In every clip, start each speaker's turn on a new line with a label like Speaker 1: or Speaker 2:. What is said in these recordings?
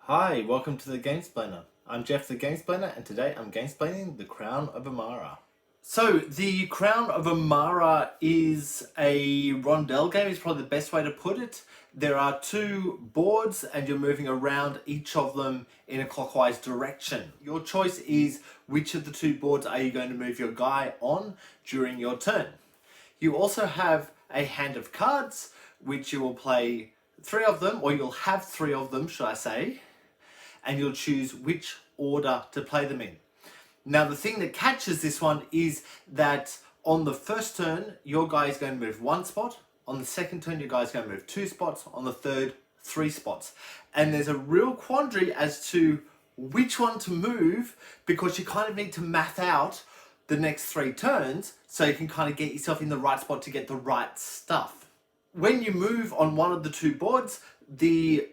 Speaker 1: Hi, welcome to the Gamesplainer. I'm Jeff the Gamesplainer, and today I'm gamesplaining the Crown of Emara. So, the Crown of Emara is a rondel game, is probably the best way to put it. There are two boards and you're moving around each of them in a clockwise direction. Your choice is which of the two boards are you going to move your guy on during your turn. You also have a hand of cards, which you will play three of them, or you'll have three of them, should I say, and you'll choose which order to play them in. Now, the thing that catches this one is that on the first turn, your guy is going to move one spot. On the second turn, your guy is going to move two spots. On the third, three spots. And there's a real quandary as to which one to move, because you kind of need to math out the next three turns so you can kind of get yourself in the right spot to get the right stuff. When you move on one of the two boards, the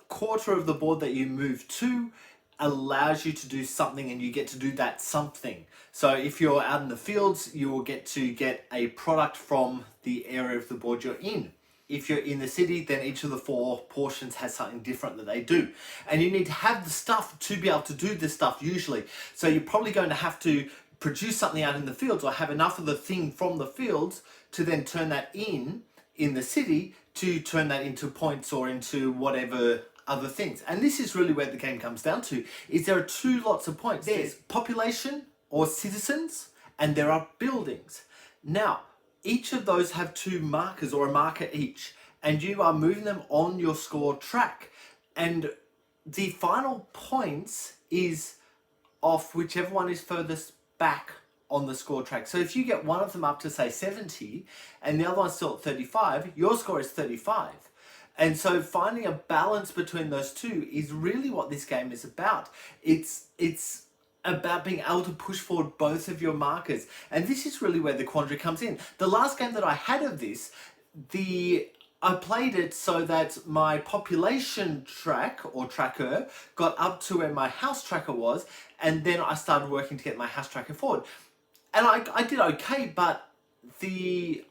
Speaker 1: quarter of the board that you move to allows you to do something, and you get to do that something. So if you're out in the fields, you will get to get a product from the area of the board you're in. If you're in the city, then each of the four portions has something different that they do. And you need to have the stuff to be able to do this stuff usually. So you're probably going to have to produce something out in the fields, or have enough of the thing from the fields to then turn that in the city, to turn that into points or into whatever other things. And this is really where the game comes down to, is there are two lots of points. There's population or citizens, and there are buildings. Now, each of those have two markers, or a marker each, and you are moving them on your score track. And the final points is off whichever one is furthest back on the score track. So if you get one of them up to, say, 70 and the other one's still at 35, your score is 35. And so finding a balance between those two is really what this game is about. It's about being able to push forward both of your markers. And this is really where the quandary comes in. The last game that I had of this, I played it so that my population track or tracker got up to where my house tracker was, and then I started working to get my house tracker forward. And I did okay, but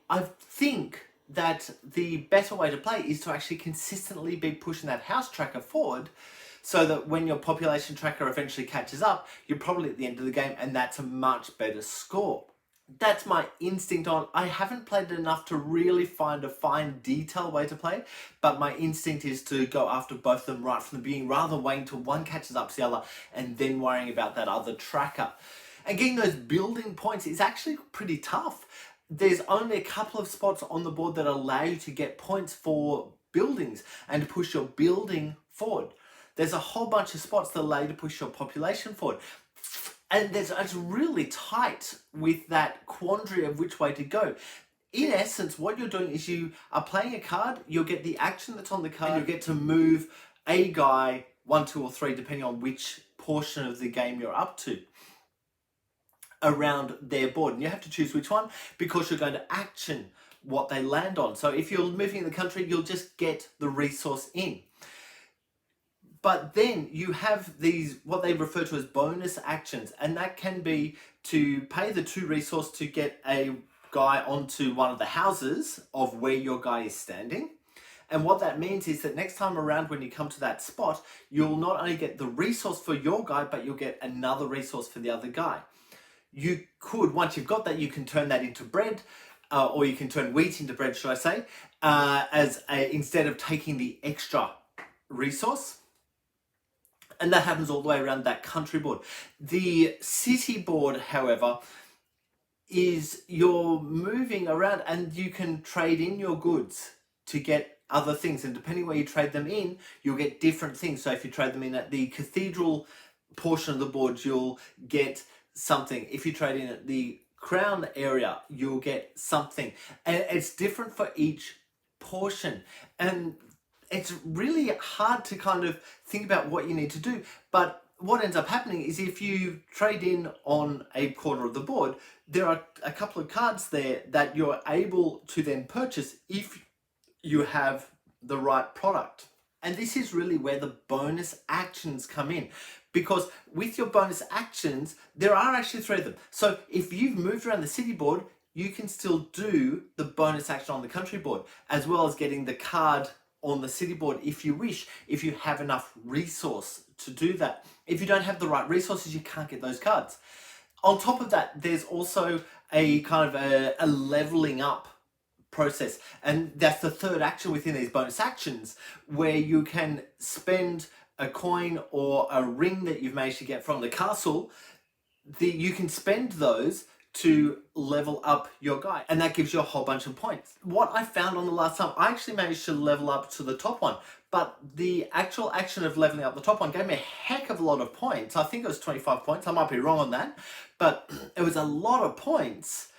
Speaker 1: I think that the better way to play is to actually consistently be pushing that house tracker forward, so that when your population tracker eventually catches up, you're probably at the end of the game, and that's a much better score. That's my instinct on. I haven't played it enough to really find a fine detail way to play, but my instinct is to go after both of them right from the beginning, rather than waiting till one catches up to the other and then worrying about that other tracker. And getting those building points is actually pretty tough. There's only a couple of spots on the board that allow you to get points for buildings and to push your building forward. There's a whole bunch of spots that allow you to push your population forward. And it's really tight with that quandary of which way to go. In essence, what you're doing is you are playing a card, you'll get the action that's on the card, and you'll get to move a guy 1, 2, or 3, depending on which portion of the game you're up to, around their board. And you have to choose which one, because you're going to action what they land on. So if you're moving in the country, you'll just get the resource in. But then you have these, what they refer to as bonus actions, and that can be to pay the 2 resource to get a guy onto one of the houses of where your guy is standing. And what that means is that next time around, when you come to that spot, you'll not only get the resource for your guy, but you'll get another resource for the other guy. You could, once you've got that, you can turn that into bread, or you can turn wheat into bread, should I say, instead of taking the extra resource. And that happens all the way around that country board. The city board, however, is you're moving around and you can trade in your goods to get other things. And depending where you trade them in, you'll get different things. So if you trade them in at the cathedral portion of the board, you'll get something. If you trade in at the crown area, you'll get something. And it's different for each portion. And it's really hard to kind of think about what you need to do. But what ends up happening is, if you trade in on a corner of the board, there are a couple of cards there that you're able to then purchase if you have the right product. And this is really where the bonus actions come in, because with your bonus actions, there are actually 3 of them. So if you've moved around the city board, you can still do the bonus action on the country board, as well as getting the card on the city board if you wish, if you have enough resource to do that. If you don't have the right resources, you can't get those cards. On top of that, there's also a kind of a leveling up process, and that's the third action within these bonus actions, where you can spend a coin or a ring that you've managed to get from the castle. You can spend those to level up your guy, and that gives you a whole bunch of points. What I found on the last time, I actually managed to level up to the top one, but the actual action of leveling up the top one gave me a heck of a lot of points. I think it was 25 points, I might be wrong on that, but it was a lot of points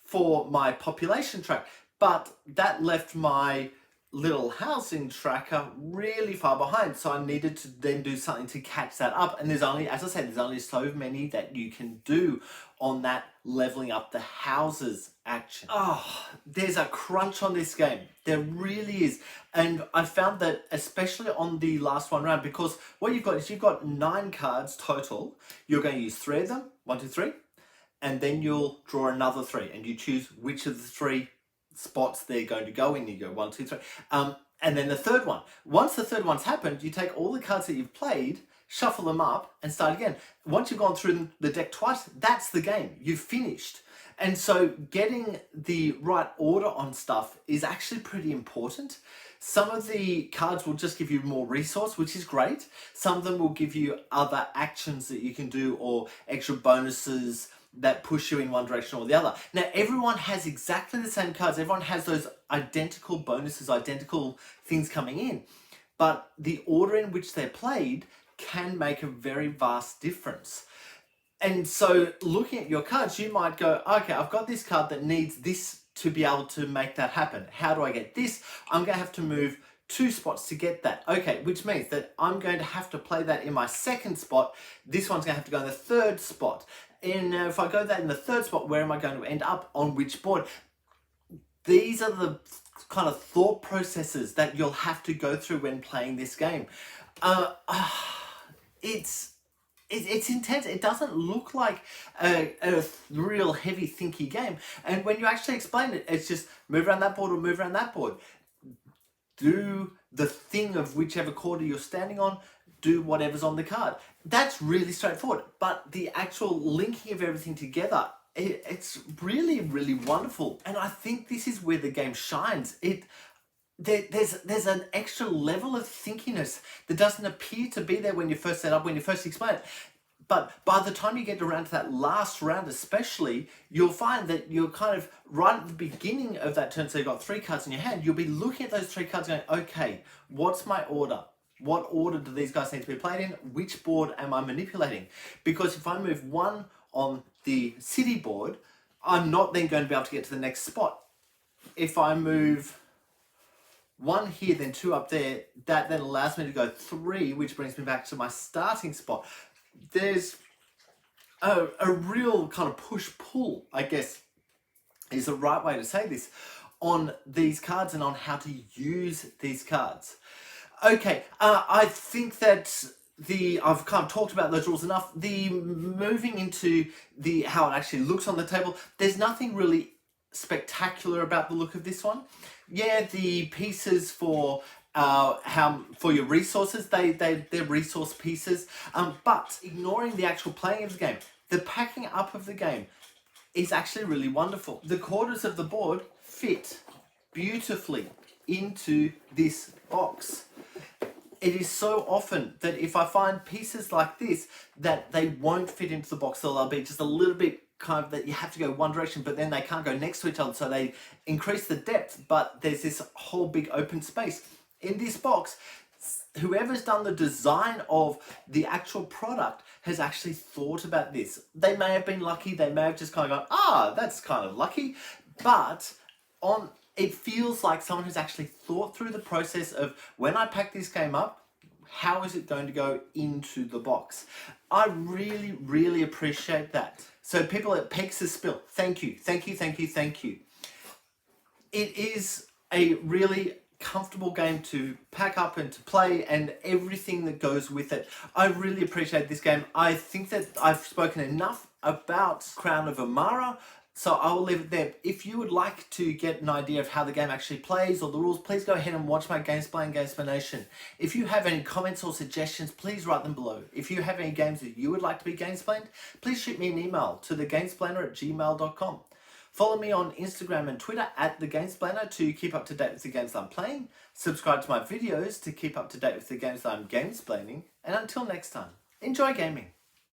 Speaker 1: for my population track, but that left my little housing tracker really far behind, so I needed to then do something to catch that up. And there's only, as I said, there's only so many that you can do on that leveling up the houses action. Oh, there's a crunch on this game. There really is. And I found that especially on the last one round, because what you've got is you've got 9 cards total. You're going to use 3 of them, 1, 2, 3, and then you'll draw another 3, and you choose which of the 3 spots they're going to go in. You go 1, 2, 3, and then the third one. Once the third one's happened, you take all the cards that you've played, shuffle them up, and start again. Once you've gone through the deck twice, that's the game. You've finished. And so getting the right order on stuff is actually pretty important. Some of the cards will just give you more resource, which is great. Some of them will give you other actions that you can do, or extra bonuses that push you in one direction or the other. Now, everyone has exactly the same cards. Everyone has those identical bonuses, identical things coming in. But the order in which they're played can make a very vast difference. And so looking at your cards, you might go, okay, I've got this card that needs this to be able to make that happen. How do I get this? I'm going to have to move 2 spots to get that. Okay, which means that I'm going to have to play that in my second spot. This one's going to have to go in the third spot. And if I go that in the third spot, where am I going to end up on which board? These are the kind of thought processes that you'll have to go through when playing this game. It's intense. It doesn't look like a real heavy thinky game. And when you actually explain it, it's just move around that board or move around that board. Do the thing of whichever quarter you're standing on, do whatever's on the card. That's really straightforward, but the actual linking of everything together, it's really, really wonderful. And I think this is where the game shines. There's an extra level of thinkiness that doesn't appear to be there when you first set up, when you first explain it. But by the time you get around to that last round especially, you'll find that you're kind of right at the beginning of that turn, so you've got 3 cards in your hand, you'll be looking at those 3 cards going, okay, what's my order? What order do these guys need to be played in? Which board am I manipulating? Because if I move 1 on the city board, I'm not then going to be able to get to the next spot. If I move 1 here, then 2 up there, that then allows me to go 3, which brings me back to my starting spot. There's a real kind of push-pull, I guess, is the right way to say this, on these cards and on how to use these cards. Okay, I think that I've kind of talked about those rules enough. The moving into how it actually looks on the table, there's nothing really spectacular about the look of this one. Yeah, the pieces for your resources, they're resource pieces, but ignoring the actual playing of the game, the packing up of the game is actually really wonderful. The quarters of the board fit beautifully into this box. It is so often that if I find pieces like this, that they won't fit into the box, so they'll be just a little bit kind of that you have to go one direction, but then they can't go next to each other, so they increase the depth, but there's this whole big open space. In this box, whoever's done the design of the actual product has actually thought about this. They may have been lucky, they may have just kind of gone, that's kind of lucky, but it feels like someone has actually thought through the process of, when I pack this game up, how is it going to go into the box? I really, really appreciate that. So people at Pex's Spill, thank you, thank you, thank you, thank you. It is a really comfortable game to pack up and to play, and everything that goes with it. I really appreciate this game. I think that I've spoken enough about Crown of Emara. So I will leave it there. If you would like to get an idea of how the game actually plays or the rules, please go ahead and watch my Gamesplaying Gamesplanation. If you have any comments or suggestions, please write them below. If you have any games that you would like to be Gamesplaned, please shoot me an email to thegamesplainer@gmail.com. Follow me on Instagram and Twitter @thegamesplainer to keep up to date with the games I'm playing. Subscribe to my videos to keep up to date with the games that I'm gamesplaining. And until next time, enjoy gaming.